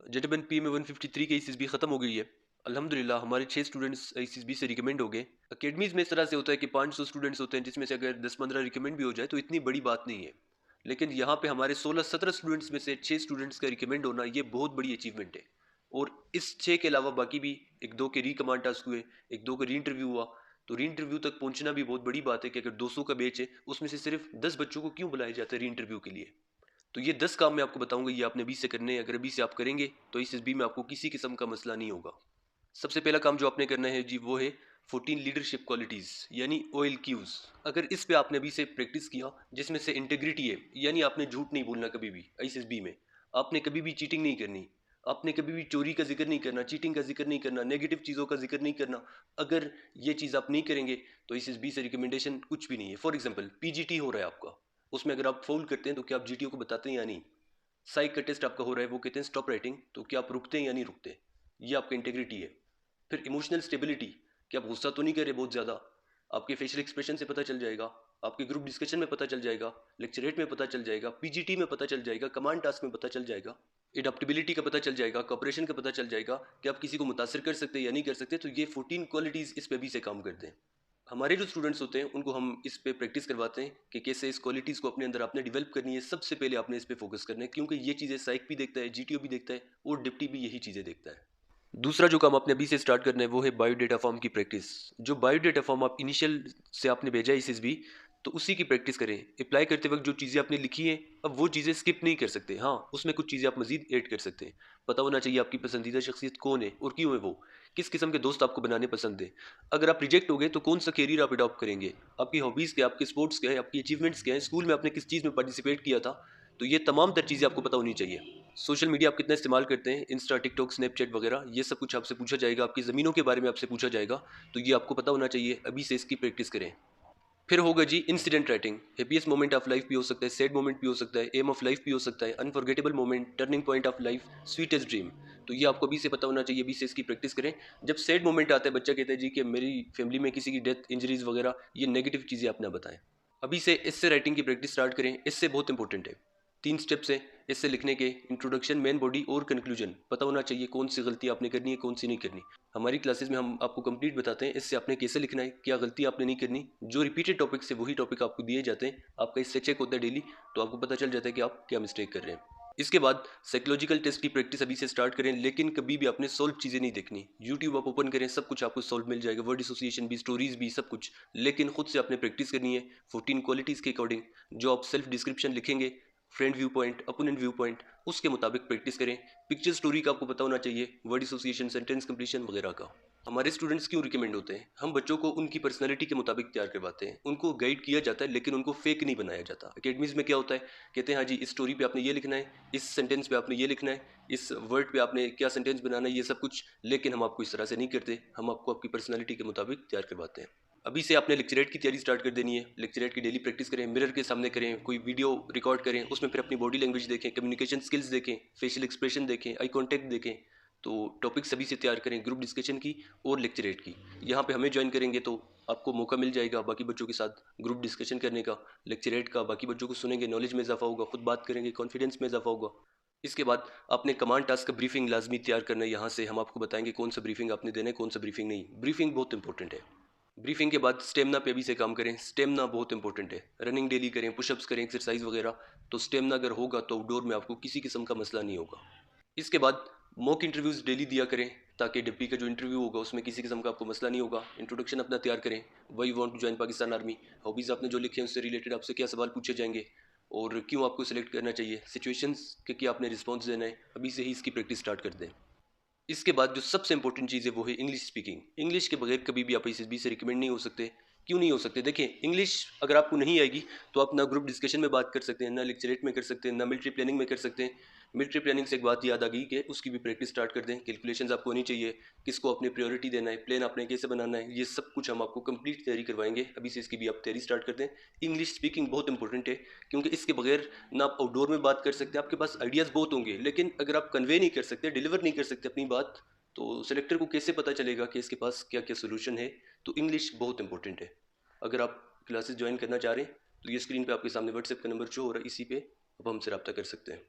जेडबन P में 153 cases भी ख़त्म हो गई है। अल्हम्दुलिल्लाह हमारे 6 स्टूडेंट्स ICSB से रिकमेंड हो गए। अकेडमीज़ में इस तरह से होता है कि 500 स्टूडेंट्स होते हैं, जिसमें से अगर 10-15 रिकमेंड भी हो जाए तो इतनी बड़ी बात नहीं है। लेकिन यहाँ पे हमारे 16-17 स्टूडेंट्स में से 6 स्टूडेंट्स का रिकमेंड होना ये बहुत बड़ी अचीवमेंट है। और इस 6 के अलावा बाकी भी 1-2 के री-कमांड टास्क हुए, 1-2 का री-इंटरव्यू हुआ। तो री-इंटरव्यू तक पहुँचना भी बहुत बड़ी बात है कि अगर 200 का बैच है, उसमें से सिर्फ 10 बच्चों को क्यों बुलाया जाता है री-इंटरव्यू के लिए। तो ये 10 काम मैं आपको बताऊंगा, ये आपने अभी से करने हैं। अगर अभी से आप करेंगे तो इस SB में आपको किसी किस्म का मसला नहीं होगा। सबसे पहला काम जो आपने करना है जी, वो है 14 लीडरशिप क्वालिटीज़ यानी OLQs। अगर इस पे आपने अभी से प्रैक्टिस किया, जिसमें से इंटेग्रिटी है, यानी आपने झूठ नहीं बोलना कभी भी ICSB में, आपने कभी भी चीटिंग नहीं करनी, आपने कभी भी चोरी का जिक्र नहीं करना, चीटिंग का जिक्र नहीं करना, नेगेटिव चीज़ों का जिक्र नहीं करना। अगर ये चीज़ आप नहीं करेंगे तो ICSB से रिकमेंडेशन कुछ भी नहीं है। फॉर एग्जाम्पल PGT हो रहा है आपका, उसमें अगर आप फोल्ड करते हैं तो क्या आप GTO को बताते हैं या नहीं? साइक का टेस्ट आपका हो रहा है, वो कहते हैं स्टॉप राइटिंग, तो क्या आप रुकते हैं या नहीं रुकते? ये आपका इंटेग्रिटी है। फिर इमोशनल स्टेबिलिटी, कि आप गुस्सा तो नहीं कर रहे बहुत ज़्यादा, आपके फेशियल एक्सप्रेशन से पता चल जाएगा, आपके ग्रुप डिस्कशन में पता चल जाएगा, लेक्चरेट में पता चल जाएगा, PGT में पता चल जाएगा, कमांड टास्क में पता चल जाएगा, एडाप्टेबिलिटी का पता चल जाएगा, कॉपरेशन का पता चल जाएगा कि आप किसी को मुतासर कर सकते हैं या नहीं कर सकते। तो ये 14 क्वालिटीज़ इस पे भी से काम करते हैं। हमारे जो स्टूडेंट्स होते हैं उनको हम इस पे प्रैक्टिस करवाते हैं कि कैसे इस क्वालिटीज़ को अपने अंदर आपने डेवलप करनी है। सबसे पहले आपने इस पे फोकस करना है, क्योंकि ये चीज़ें साइक भी देखता है, GTO भी देखता है और डिप्टी भी यही चीज़ें देखता है। दूसरा जो काम आपने अभी से स्टार्ट करना है वो है बायोडेटा फॉर्म की प्रैक्टिस। जो बायोडेटा फॉर्म आप इनिशियल से आपने भेजा है SSB, तो उसी की प्रैक्टिस करें। अप्लाई करते वक्त जो चीज़ें आपने लिखी हैं, अब वो चीज़ें स्किप नहीं कर सकते। हाँ, उसमें कुछ चीज़ें आप मजीद ऐड कर सकते हैं। पता होना चाहिए आपकी पसंदीदा शख्सियत कौन है और क्यों है वो, किस किस्म के दोस्त आपको बनाने पसंद है। अगर आप रिजेक्ट हो गए तो कौन सा करियर आप अडॉप्ट करेंगे, आपकी हॉबीज़ क्या है, आपके स्पोर्ट्स क्या है, आपकी अचीवमेंट्स क्या है, स्कूल में आपने किस चीज़ में पार्टिसिपेट किया था। तो ये तमाम तर चीज़ें आपको पता होनी चाहिए। सोशल मीडिया आप कितना इस्तेमाल करते हैं, इंस्टा, टिकटॉक, स्नैपचैट वगैरह, ये सब कुछ आपसे पूछा जाएगा। आपकी ज़मीनों के बारे में आपसे पूछा जाएगा। तो ये आपको पता होना चाहिए, अभी से इसकी प्रैक्टिस करें। फिर होगा G incident writing. Happiest moment of life भी हो सकता है, सैड मोमेंट भी हो सकता है, एम ऑफ लाइफ भी हो सकता है, unforgettable moment, turning point of life, sweetest dream. तो ये आपको अभी से पता होना चाहिए, अभी से इसकी प्रैक्टिस करें। जब सैड मोमेंट आता है, बच्चा कहता है जी कि मेरी फैमिली में किसी की डेथ, इंजरीज वगैरह, ये नेगेटिव चीज़ें आप ना बताएं। अभी से इससे राइटिंग की प्रैक्टिस स्टार्ट करें। इससे बहुत इंपॉर्टेंट है। 3 स्टेप्स है इससे लिखने के: इंट्रोडक्शन, मेन बॉडी और कंक्लूजन। पता होना चाहिए कौन सी गलती आपने करनी है, कौन सी नहीं करनी। हमारी क्लासेस में हम आपको कंप्लीट बताते हैं इससे आपने कैसे लिखना है, क्या गलती आपने नहीं करनी। जो रिपीटेड टॉपिक से वही टॉपिक आपको दिए जाते हैं, आपका इससे चेक होता है डेली, तो आपको पता चल जाता है कि आप क्या मिस्टेक कर रहे हैं। इसके बाद साइकोलॉजिकल टेस्ट की प्रैक्टिस अभी से स्टार्ट करें, लेकिन कभी भी आपने सॉल्व चीज़ें नहीं देखनी। यूट्यूब आप ओपन करें, सब कुछ आपको सॉल्व मिल जाएगा, वर्ड एसोसिएशन भी, स्टोरीज भी, सब कुछ। लेकिन खुद से आपने प्रैक्टिस करनी है 14 क्वालिटीज़ के अकॉर्डिंग। जो आप सेल्फ डिस्क्रिप्शन लिखेंगे, friend view point, opponent view point, उसके मुताबिक प्रैक्टिस करें। पिक्चर स्टोरी का आपको पता होना चाहिए, वर्ड एसोसिएशन, सेंटेंस कंप्लीशन वगैरह का। हमारे स्टूडेंट्स क्यों रिकमेंड होते हैं? हम बच्चों को उनकी पर्सनैलिटी के मुताबिक तैयार करवाते हैं, उनको गाइड किया जाता है, लेकिन उनको फेक नहीं बनाया जाता। अकेडमीज में क्या होता है, कहते हैं हाँ जी इस स्टोरी पे आपने ये लिखना है, इस सेंटेंस पे आपने ये लिखना है, इस वर्ड पे आपने क्या सेंटेंस बनाना है, ये सब कुछ। लेकिन हम आपको इस तरह से नहीं करते, हम आपको आपकी पर्सनैलिटी के मुताबिक तैयार करवाते हैं। अभी से आपने लेक्चरेट की तैयारी स्टार्ट कर देनी है। लेक्चरेट की डेली प्रैक्टिस करें, मिरर के सामने करें, कोई वीडियो रिकॉर्ड करें, उसमें फिर अपनी बॉडी लैंग्वेज देखें, कम्युनिकेशन स्किल्स देखें, फेशियल एक्सप्रेशन देखें, आई कॉन्टैक्ट देखें। तो टॉपिक सभी से तैयार करें, ग्रुप डिस्कशन की और लेक्चरेट की। यहाँ पे हमें ज्वाइन करेंगे तो आपको मौका मिल जाएगा बाकी बच्चों के साथ ग्रुप डिस्कशन करने का, लेक्चरेट का। बाकी बच्चों को सुनेंगे, नॉलेज में इजाफा होगा, खुद बात करेंगे, कॉन्फिडेंस में इजाफा होगा। इसके बाद आपने कमांड टास्क का ब्रीफिंग लाजमी तैयार करना है। यहाँ से हम आपको बताएंगे कौन सा ब्रीफिंग आपने देना है, कौन सा ब्रीफिंग नहीं। ब्रीफिंग बहुत इंपॉर्टेंट है। ब्रीफिंग के बाद स्टेमिना पे भी से काम करें। स्टेमिना बहुत इंपॉर्टेंट है। रनिंग डेली करें, पुशअप्स करें, एक्सरसाइज वगैरह। तो स्टेमिना अगर होगा तो आउटडोर में आपको किसी किस्म का मसला नहीं होगा। इसके बाद मॉक इंटरव्यूज़ डेली दिया करें, ताकि डिप्टी का जो इंटरव्यू होगा उसमें किसी किस्म का आपको मसला नहीं होगा। इंट्रोडक्शन अपना तैयार करें, why want to join Pakistan army, hobbies आपने जो लिखे हैं उससे रिलेटेड आपसे क्या सवाल पूछे जाएंगे और क्यों आपको सिलेक्ट करना चाहिए, सिचुएशंस के क्या आपने रिस्पॉन्स देना है। अभी से ही इसकी प्रैक्टिस स्टार्ट कर दें। इसके बाद जो सबसे इंपॉर्टेंट चीज़ है वो है इंग्लिश स्पीकिंग। इंग्लिश के बगैर कभी भी आप ICSB से रिकमेंड नहीं हो सकते। क्यों नहीं हो सकते? देखिए, इंग्लिश अगर आपको नहीं आएगी तो आप ना ग्रुप डिस्कशन में बात कर सकते हैं, ना लेक्चरेट में कर सकते हैं, ना मिलिट्री प्लानिंग में कर सकते हैं। मिलिट्री प्लानिंग से एक बात याद आ गई कि उसकी भी प्रैक्टिस स्टार्ट कर दें। कैलकुलेशंस आपको होनी चाहिए, किसको अपने प्रायोरिटी देना है, प्लान आपने कैसे बनाना है, ये सब कुछ हम आपको कंप्लीट तैयारी करवाएंगे। अभी से इसकी भी आप तैयारी स्टार्ट कर दें। इंग्लिश स्पीकिंग बहुत इंपॉर्टेंट है, क्योंकि इसके बगैर ना आप आउटडोर में बात कर सकते हैं। आपके पास आइडियाज़ बहुत होंगे, लेकिन अगर आप कन्वे नहीं कर सकते, डिलीवर नहीं कर सकते अपनी बात, तो सेलेक्टर को कैसे पता चलेगा कि इसके पास क्या क्या सोल्यूशन है। तो इंग्लिश बहुत इंपॉर्टेंट है। अगर आप क्लासेस ज्वाइन करना चाह रहे हैं तो ये स्क्रीन पे आपके सामने व्हाट्सएप का नंबर शो हो रहा है, इसी पे आप हमसे रब्ता कर सकते हैं।